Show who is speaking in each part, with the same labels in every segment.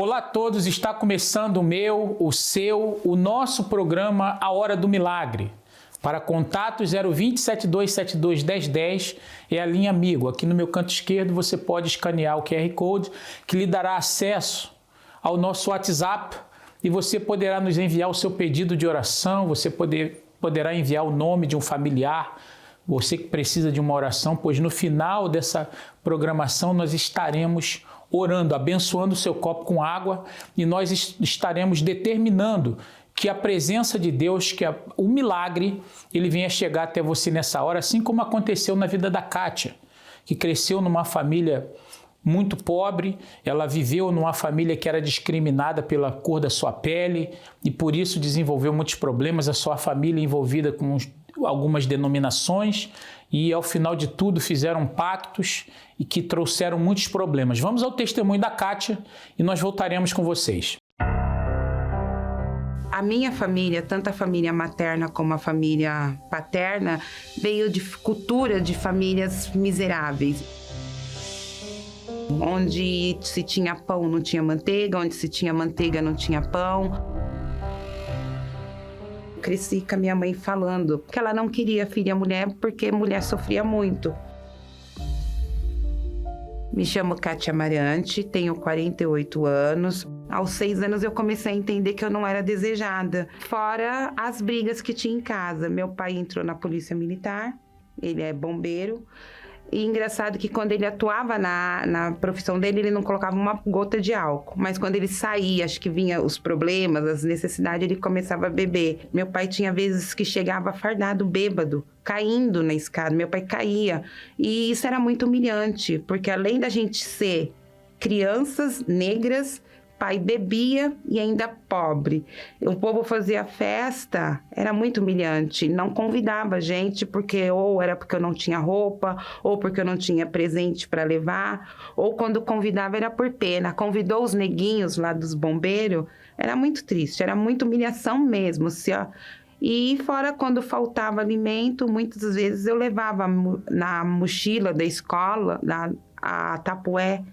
Speaker 1: Olá a todos, está começando o nosso programa A Hora do Milagre. Para contatos 020 7272 1010 é a linha Amigo. Aqui no meu canto esquerdo você pode escanear o QR Code que lhe dará acesso ao nosso WhatsApp e você poderá nos enviar o seu pedido de oração, você poderá enviar o nome de um familiar, você que precisa de uma oração, pois no final dessa programação nós estaremos orando, abençoando o seu copo com água e nós estaremos determinando que a presença de Deus, o milagre, ele venha chegar até você nessa hora, assim como aconteceu na vida da Kátia, que cresceu numa família muito pobre, ela viveu numa família que era discriminada pela cor da sua pele e por isso desenvolveu muitos problemas, a sua família envolvida com algumas denominações e ao final de tudo fizeram pactos e que trouxeram muitos problemas. Vamos ao testemunho da Kátia e nós voltaremos com vocês.
Speaker 2: A minha família, tanto a família materna como a família paterna, veio de cultura de famílias miseráveis. Onde se tinha pão não tinha manteiga, onde se tinha manteiga não tinha pão. Cresci com a minha mãe falando que ela não queria filha mulher porque mulher sofria muito. Me chamo Kátia Amarante, tenho 48 anos. Aos 6 anos eu comecei a entender que eu não era desejada. Fora as brigas que tinha em casa. Meu pai entrou na polícia militar, ele é bombeiro. E engraçado que quando ele atuava na profissão dele, ele não colocava uma gota de álcool. Mas quando ele saía, acho que vinha os problemas, as necessidades, ele começava a beber. Meu pai tinha vezes que chegava fardado, bêbado, caindo na escada. Meu pai caía. E isso era muito humilhante, porque além da gente ser crianças negras, pai bebia e ainda pobre. O povo fazia festa, era muito humilhante. Não convidava a gente, porque ou era porque eu não tinha roupa, ou porque eu não tinha presente para levar, ou quando convidava era por pena. Convidou os neguinhos lá dos bombeiros, era muito triste, era muita humilhação mesmo. E fora quando faltava alimento, muitas vezes eu levava na mochila da escola, a tapué,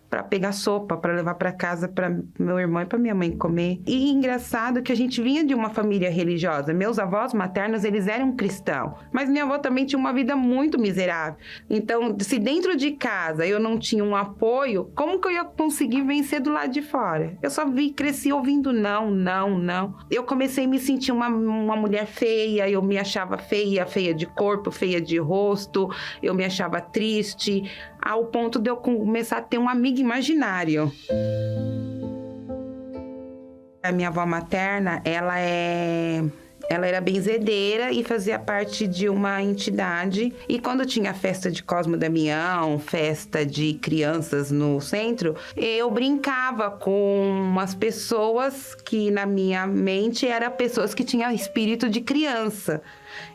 Speaker 2: para pegar sopa, para levar para casa para meu irmão e para minha mãe comer. E engraçado que a gente vinha de uma família religiosa. Meus avós maternos, eles eram cristãos, mas minha avó também tinha uma vida muito miserável. Então, se dentro de casa eu não tinha um apoio, como que eu ia conseguir vencer do lado de fora? Eu só cresci ouvindo não, não, não. Eu comecei a me sentir uma mulher feia, eu me achava feia, feia de corpo, feia de rosto, eu me achava triste, ao ponto de eu começar a ter um amigo imaginário. A minha avó materna, ela era benzedeira e fazia parte de uma entidade. E quando tinha festa de Cosmo Damião, festa de crianças no centro, eu brincava com umas pessoas que na minha mente eram pessoas que tinham espírito de criança.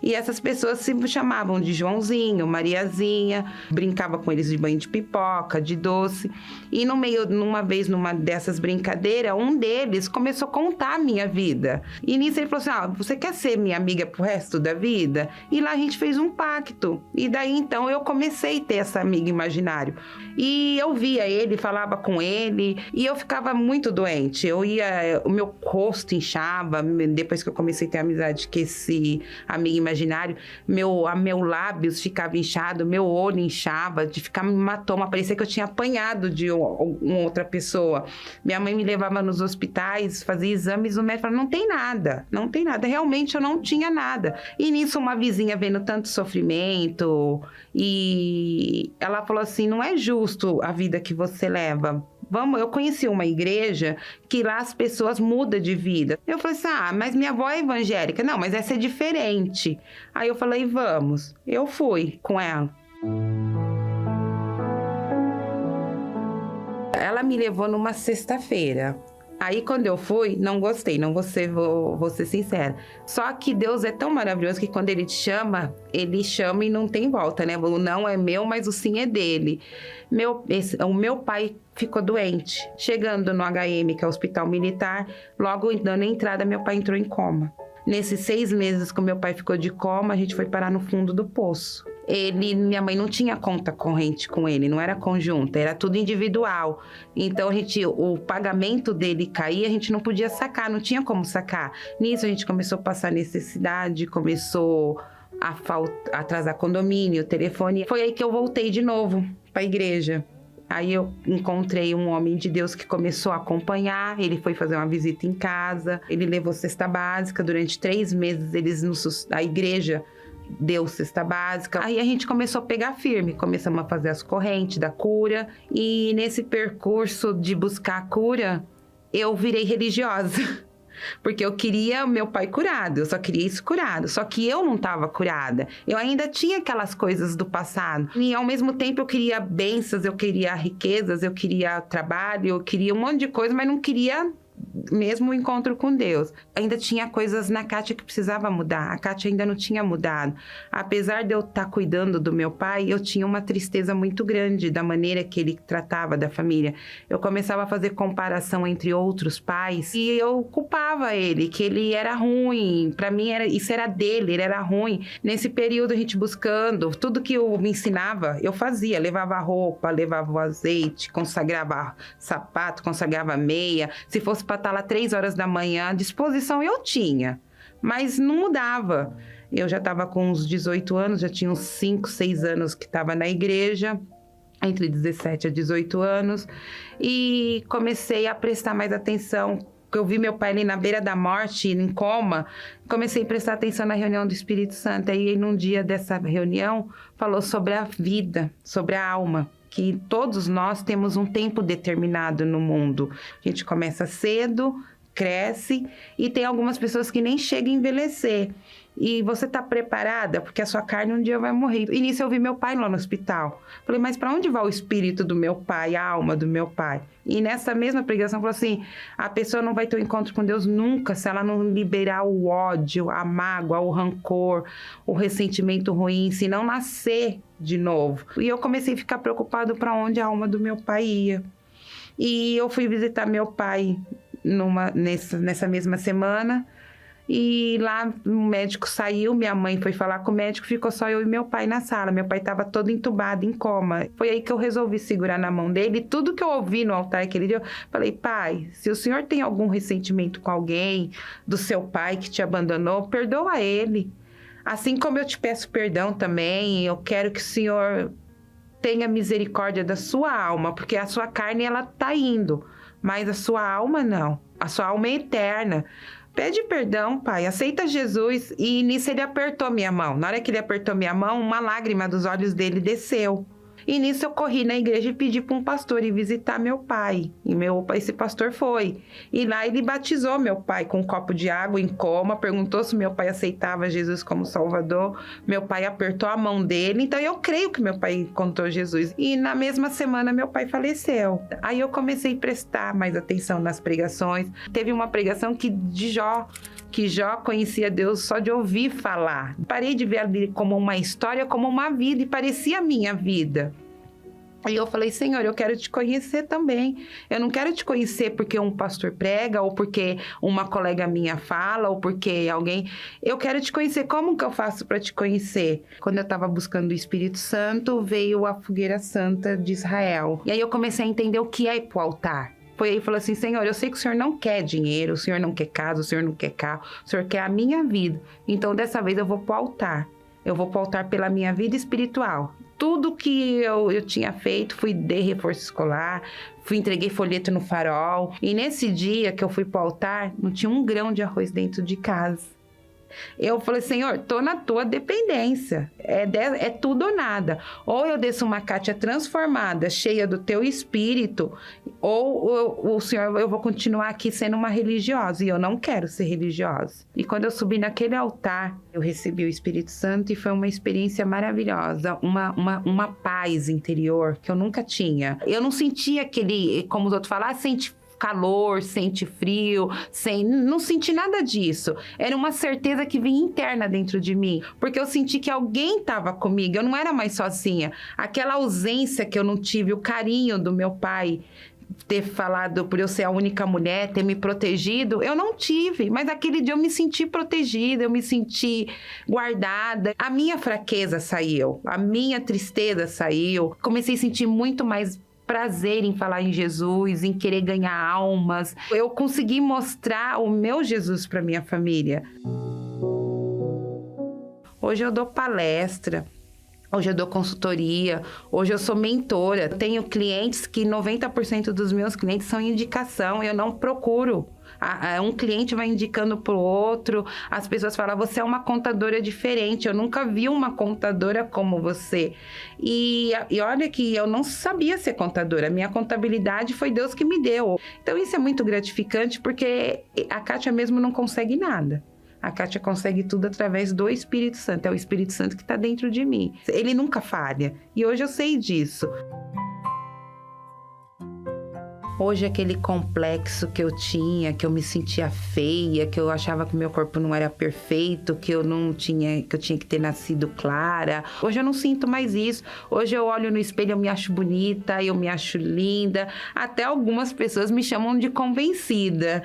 Speaker 2: E essas pessoas se chamavam de Joãozinho, Mariazinha, brincava com eles de banho de pipoca, de doce. E numa dessas brincadeiras, um deles começou a contar a minha vida. E nisso ele falou assim, você quer ser minha amiga pro resto da vida? E lá a gente fez um pacto. E daí então eu comecei a ter essa amiga imaginário. E eu via ele, falava com ele, e eu ficava muito doente. O meu rosto inchava, depois que eu comecei a ter amizade com esse amigo imaginário, meu lábios ficava inchado, meu olho inchava, de ficar hematoma, parecia que eu tinha apanhado de uma outra pessoa. Minha mãe me levava nos hospitais, fazia exames, o médico falava, não tem nada, realmente eu não tinha nada. E nisso uma vizinha vendo tanto sofrimento, e ela falou assim, não é justo a vida que você leva. Eu conheci uma igreja que lá as pessoas mudam de vida. Eu falei assim, mas minha avó é evangélica. Não, mas essa é diferente. Aí eu falei, vamos. Eu fui com ela. Ela me levou numa sexta-feira. Aí quando eu fui, não gostei, vou ser sincera. Só que Deus é tão maravilhoso que quando Ele te chama, Ele chama e não tem volta, né? O não é meu, mas o sim é dele. O meu pai ficou doente. Chegando no HM, que é o Hospital Militar, logo dando a entrada, meu pai entrou em coma. Nesses 6 meses que o meu pai ficou de coma, a gente foi parar no fundo do poço. minha mãe não tinha conta corrente com ele, não era conjunta, era tudo individual. Então o pagamento dele caía, a gente não podia sacar, não tinha como sacar. Nisso a gente começou a passar necessidade, começou a atrasar condomínio, telefone. Foi aí que eu voltei de novo para a igreja. Aí eu encontrei um homem de Deus que começou a acompanhar, ele foi fazer uma visita em casa, ele levou cesta básica, durante 3 meses a igreja deu cesta básica. Aí a gente começou a pegar firme, começamos a fazer as correntes da cura, e nesse percurso de buscar a cura, eu virei religiosa. Porque eu queria meu pai curado, eu só queria isso curado. Só que eu não estava curada. Eu ainda tinha aquelas coisas do passado. E ao mesmo tempo eu queria bênçãos, eu queria riquezas, eu queria trabalho, eu queria um monte de coisa, mas não queria mesmo o encontro com Deus. Ainda tinha coisas na Kátia que precisava mudar. A Kátia ainda não tinha mudado. Apesar de eu estar cuidando do meu pai, eu tinha uma tristeza muito grande da maneira que ele tratava da família. Eu começava a fazer comparação entre outros pais e eu culpava ele, que ele era ruim. Para mim, isso era dele, ele era ruim. Nesse período, a gente buscando, tudo que eu me ensinava, eu fazia. Levava roupa, levava o azeite, consagrava sapato, consagrava meia. Se fosse para estar lá 3 horas da manhã, disposição eu tinha, mas não mudava. Eu já estava com uns 18 anos, já tinha uns 5, 6 anos que estava na igreja, entre 17 a 18 anos, e comecei a prestar mais atenção. Eu vi meu pai ali na beira da morte, em coma, comecei a prestar atenção na reunião do Espírito Santo. Aí, num dia dessa reunião, falou sobre a vida, sobre a alma, que todos nós temos um tempo determinado no mundo. A gente começa cedo, cresce, e tem algumas pessoas que nem chegam a envelhecer. E você está preparada? Porque a sua carne um dia vai morrer. E nisso eu vi meu pai lá no hospital. Falei, mas para onde vai o espírito do meu pai, a alma do meu pai? E nessa mesma pregação falou assim, a pessoa não vai ter um encontro com Deus nunca se ela não liberar o ódio, a mágoa, o rancor, o ressentimento ruim, se não nascer de novo. E eu comecei a ficar preocupado para onde a alma do meu pai ia. E eu fui visitar meu pai nessa mesma semana. E lá o médico saiu, minha mãe foi falar com o médico, ficou só eu e meu pai na sala. Meu pai estava todo entubado, em coma. Foi aí que eu resolvi segurar na mão dele. E tudo que eu ouvi no altar aquele dia, eu falei, pai, se o senhor tem algum ressentimento com alguém, do seu pai que te abandonou, perdoa ele. Assim como eu te peço perdão também, eu quero que o senhor tenha misericórdia da sua alma, porque a sua carne, ela tá indo, mas a sua alma não. A sua alma é eterna. Pede perdão, pai, aceita Jesus. E nisso ele apertou minha mão. Na hora que ele apertou minha mão, uma lágrima dos olhos dele desceu. E nisso eu corri na igreja e pedi para um pastor ir visitar meu pai. E esse pastor foi. E lá ele batizou meu pai com um copo de água em coma, perguntou se meu pai aceitava Jesus como Salvador. Meu pai apertou a mão dele. Então eu creio que meu pai encontrou Jesus. E na mesma semana meu pai faleceu. Aí eu comecei a prestar mais atenção nas pregações. Teve uma pregação que Jó conhecia Deus só de ouvir falar. Parei de ver ali como uma história, como uma vida, e parecia a minha vida. Aí eu falei, Senhor, eu quero te conhecer também. Eu não quero te conhecer porque um pastor prega, ou porque uma colega minha fala, ou porque alguém... Eu quero te conhecer. Como que eu faço para te conhecer? Quando eu estava buscando o Espírito Santo, veio a Fogueira Santa de Israel. E aí eu comecei a entender o que é ir pro altar. Foi aí e falou assim, Senhor, eu sei que o Senhor não quer dinheiro, o Senhor não quer casa, o Senhor não quer carro, o Senhor quer a minha vida. Então, dessa vez eu vou pro altar. Eu vou pro altar pela minha vida espiritual. Tudo que eu tinha feito, de reforço escolar, entreguei folheto no farol. E nesse dia que eu fui pro altar, não tinha um grão de arroz dentro de casa. Eu falei, Senhor, tô na tua dependência, é tudo ou nada. Ou eu desço uma Kátia transformada, cheia do teu espírito, ou o Senhor, eu vou continuar aqui sendo uma religiosa, e eu não quero ser religiosa. E quando eu subi naquele altar, eu recebi o Espírito Santo e foi uma experiência maravilhosa, uma paz interior que eu nunca tinha. Eu não sentia aquele, como os outros falam, sente calor, sente frio, não senti nada disso. Era uma certeza que vinha interna dentro de mim, porque eu senti que alguém estava comigo, eu não era mais sozinha. Aquela ausência que eu não tive, o carinho do meu pai, ter falado por eu ser a única mulher, ter me protegido, eu não tive. Mas aquele dia eu me senti protegida, eu me senti guardada. A minha fraqueza saiu, a minha tristeza saiu. Comecei a sentir muito mais prazer em falar em Jesus, em querer ganhar almas. Eu consegui mostrar o meu Jesus para minha família. Hoje eu dou palestra. Hoje eu dou consultoria, hoje eu sou mentora. Tenho clientes que 90% dos meus clientes são indicação, eu não procuro. Um cliente vai indicando para o outro, as pessoas falam, você é uma contadora diferente, eu nunca vi uma contadora como você. E olha que eu não sabia ser contadora, minha contabilidade foi Deus que me deu. Então isso é muito gratificante, porque a Kátia mesmo não consegue nada. A Kátia consegue tudo através do Espírito Santo. É o Espírito Santo que está dentro de mim. Ele nunca falha. E hoje eu sei disso. Hoje aquele complexo que eu tinha, que eu me sentia feia, que eu achava que o meu corpo não era perfeito, que eu tinha que ter nascido clara. Hoje eu não sinto mais isso. Hoje eu olho no espelho, eu me acho bonita, eu me acho linda. Até algumas pessoas me chamam de convencida.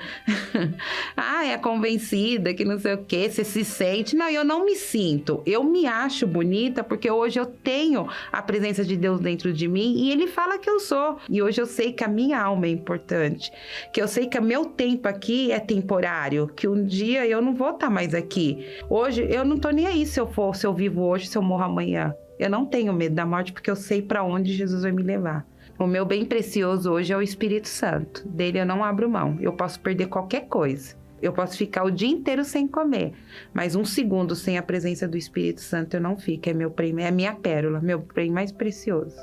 Speaker 2: É convencida, que não sei o quê, você se sente. Não, eu não me sinto. Eu me acho bonita porque hoje eu tenho a presença de Deus dentro de mim e Ele fala que eu sou. E hoje eu sei que a minha alma é importante, que eu sei que o meu tempo aqui é temporário, que um dia eu não vou estar mais aqui. Hoje eu não tô nem aí se eu vivo hoje, se eu morro amanhã. Eu não tenho medo da morte porque eu sei para onde Jesus vai me levar. O meu bem precioso hoje é o Espírito Santo. Dele eu não abro mão. Eu posso perder qualquer coisa. Eu posso ficar o dia inteiro sem comer, mas um segundo sem a presença do Espírito Santo eu não fico. É meu prêmio, é a minha pérola, meu prêmio mais precioso.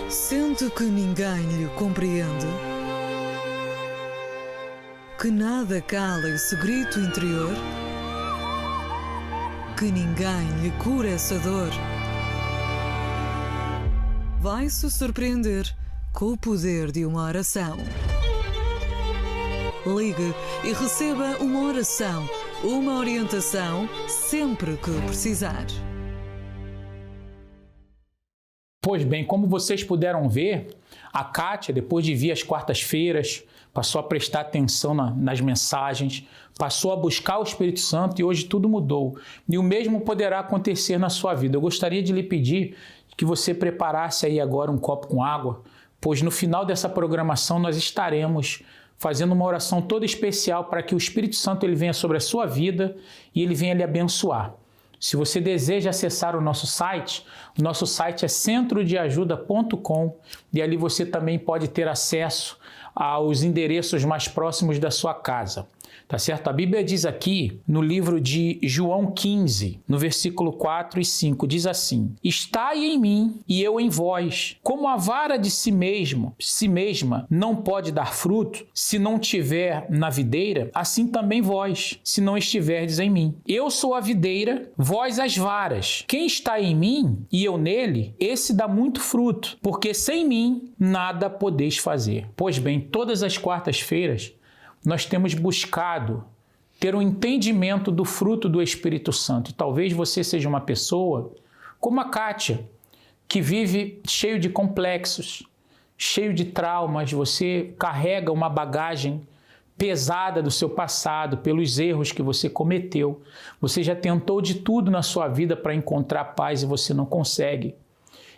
Speaker 3: Sente que ninguém lhe compreende? Que nada cala esse grito interior? Que ninguém lhe cura essa dor? Vai se surpreender com o poder de uma oração. Ligue e receba uma oração, uma orientação, sempre que precisar.
Speaker 1: Pois bem, como vocês puderam ver, a Kátia, depois de vir às quartas-feiras, passou a prestar atenção nas mensagens, passou a buscar o Espírito Santo e hoje tudo mudou. E o mesmo poderá acontecer na sua vida. Eu gostaria de lhe pedir que você preparasse aí agora um copo com água, pois no final dessa programação nós estaremos fazendo uma oração toda especial para que o Espírito Santo ele venha sobre a sua vida e ele venha lhe abençoar. Se você deseja acessar o nosso site é centrodeajuda.com e ali você também pode ter acesso aos endereços mais próximos da sua casa. Tá certo? A Bíblia diz aqui, no livro de João 15, no versículo 4 e 5, diz assim: Estai em mim e eu em vós. Como a vara de si mesma não pode dar fruto, se não tiver na videira, assim também vós, se não estiverdes em mim. Eu sou a videira, vós as varas. Quem está em mim e eu nele, esse dá muito fruto, porque sem mim nada podeis fazer. Pois bem, todas as quartas-feiras, nós temos buscado ter um entendimento do fruto do Espírito Santo. Talvez você seja uma pessoa como a Kátia, que vive cheio de complexos, cheio de traumas, você carrega uma bagagem pesada do seu passado, pelos erros que você cometeu. Você já tentou de tudo na sua vida para encontrar paz e você não consegue.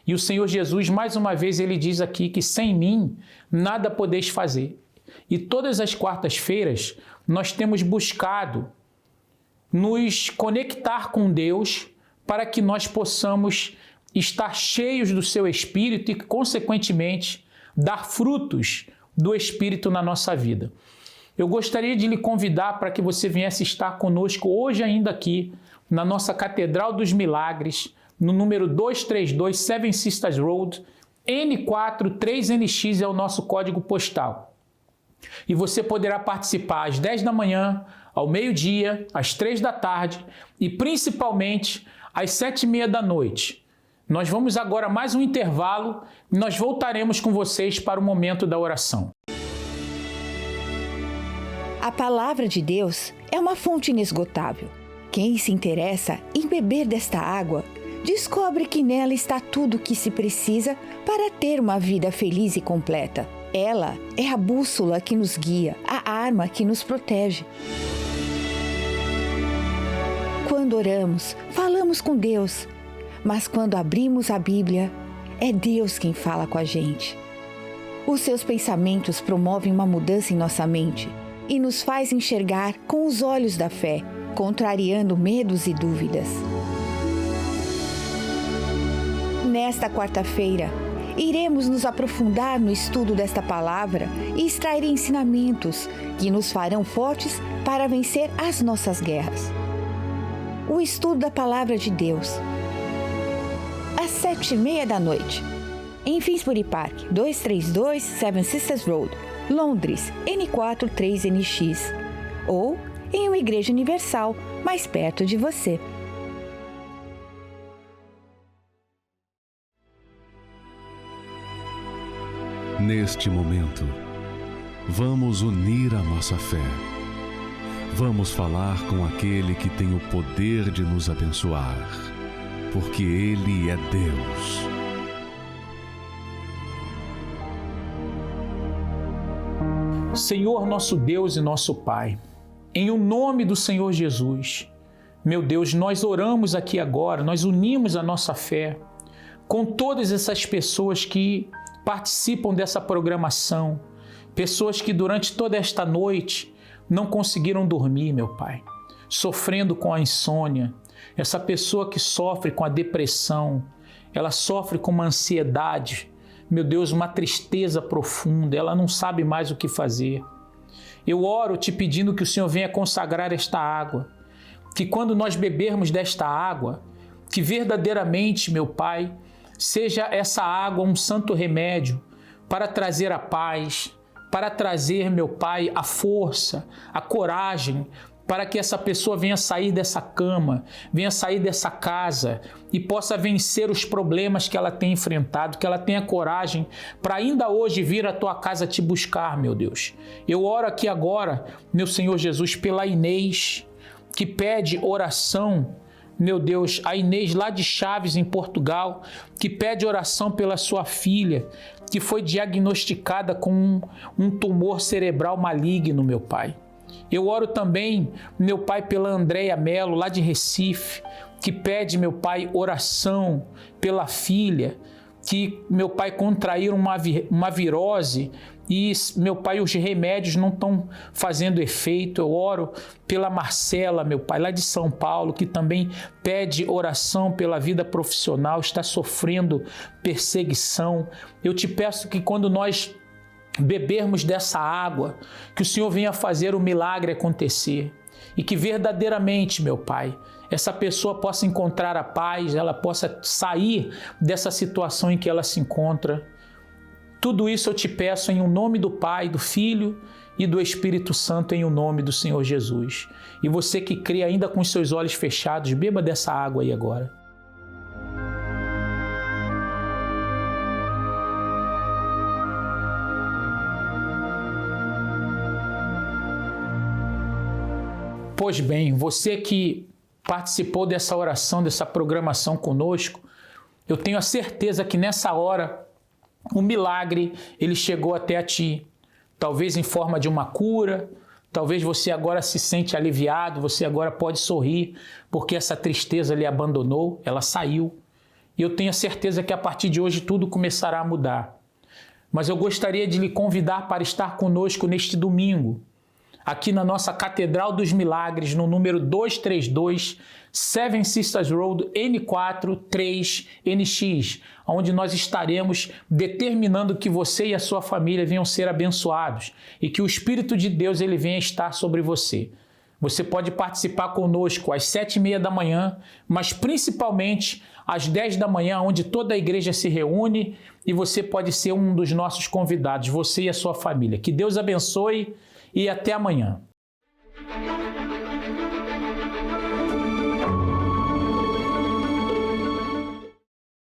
Speaker 1: E o Senhor Jesus, mais uma vez, ele diz aqui que sem mim nada podeis fazer. E todas as quartas-feiras nós temos buscado nos conectar com Deus para que nós possamos estar cheios do seu Espírito e, consequentemente, dar frutos do Espírito na nossa vida. Eu gostaria de lhe convidar para que você viesse estar conosco hoje ainda aqui na nossa Catedral dos Milagres, no número 232 Seven Sisters Road, N4 3NX é o nosso código postal. E você poderá participar às 10 da manhã, ao meio-dia, às 3 da tarde e principalmente às 7h30 da noite. Nós vamos agora a mais um intervalo e nós voltaremos com vocês para o momento da oração.
Speaker 4: A palavra de Deus é uma fonte inesgotável, Quem se interessa em beber desta água, descobre que nela está tudo o que se precisa para ter uma vida feliz e completa. Ela é a bússola que nos guia, a arma que nos protege. Quando oramos, falamos com Deus, mas quando abrimos a Bíblia, é Deus quem fala com a gente. Os seus pensamentos promovem uma mudança em nossa mente e nos faz enxergar com os olhos da fé, contrariando medos e dúvidas. Nesta quarta-feira, iremos nos aprofundar no estudo desta palavra e extrair ensinamentos que nos farão fortes para vencer as nossas guerras. O estudo da Palavra de Deus. Às 7h30 em Finsbury Park, 232 Seven Sisters Road, Londres, N4 3NX. Ou em uma igreja universal mais perto de você.
Speaker 5: Neste momento, vamos unir a nossa fé. Vamos falar com aquele que tem o poder de nos abençoar, porque Ele é Deus.
Speaker 1: Senhor, nosso Deus e nosso Pai, em o nome do Senhor Jesus, meu Deus, nós oramos aqui agora, nós unimos a nossa fé com todas essas pessoas que participam dessa programação, pessoas que durante toda esta noite não conseguiram dormir, meu Pai, sofrendo com a insônia, essa pessoa que sofre com a depressão, ela sofre com uma ansiedade, meu Deus, uma tristeza profunda, ela não sabe mais o que fazer. Eu oro te pedindo que o Senhor venha consagrar esta água, que quando nós bebermos desta água, que verdadeiramente, meu Pai, seja essa água um santo remédio para trazer a paz, para trazer, meu Pai, a força, a coragem, para que essa pessoa venha sair dessa cama, venha sair dessa casa e possa vencer os problemas que ela tem enfrentado, que ela tenha coragem para ainda hoje vir à tua casa te buscar, meu Deus. Eu oro aqui agora, meu Senhor Jesus, pela Inês, que pede oração, meu Deus, a Inês lá de Chaves, em Portugal, que pede oração pela sua filha, que foi diagnosticada com um tumor cerebral maligno, meu Pai. Eu oro também, meu Pai, pela Andréia Melo, lá de Recife, que pede, meu Pai, oração pela filha, que, meu Pai, contraíram uma virose e, meu Pai, os remédios não estão fazendo efeito. Eu oro pela Marcela, meu Pai, lá de São Paulo, que também pede oração pela vida profissional, está sofrendo perseguição. Eu te peço que quando nós bebermos dessa água, que o Senhor venha fazer o milagre acontecer e que verdadeiramente, meu Pai, essa pessoa possa encontrar a paz, ela possa sair dessa situação em que ela se encontra. Tudo isso eu te peço em o nome do Pai, do Filho e do Espírito Santo, em o nome do Senhor Jesus. E você que crê ainda com os seus olhos fechados, beba dessa água aí agora. Pois bem, você que participou dessa oração, dessa programação conosco, eu tenho a certeza que nessa hora o milagre ele chegou até a ti. Talvez em forma de uma cura, talvez você agora se sente aliviado, você agora pode sorrir porque essa tristeza lhe abandonou, ela saiu. E eu tenho a certeza que a partir de hoje tudo começará a mudar. Mas eu gostaria de lhe convidar para estar conosco neste domingo, aqui na nossa Catedral dos Milagres, no número 232, Seven Sisters Road, N4 3NX, onde nós estaremos determinando que você e a sua família venham ser abençoados e que o Espírito de Deus ele venha estar sobre você. Você pode participar conosco às 7h30, mas principalmente às 10 da manhã, onde toda a igreja se reúne e você pode ser um dos nossos convidados, você e a sua família. Que Deus abençoe e até amanhã.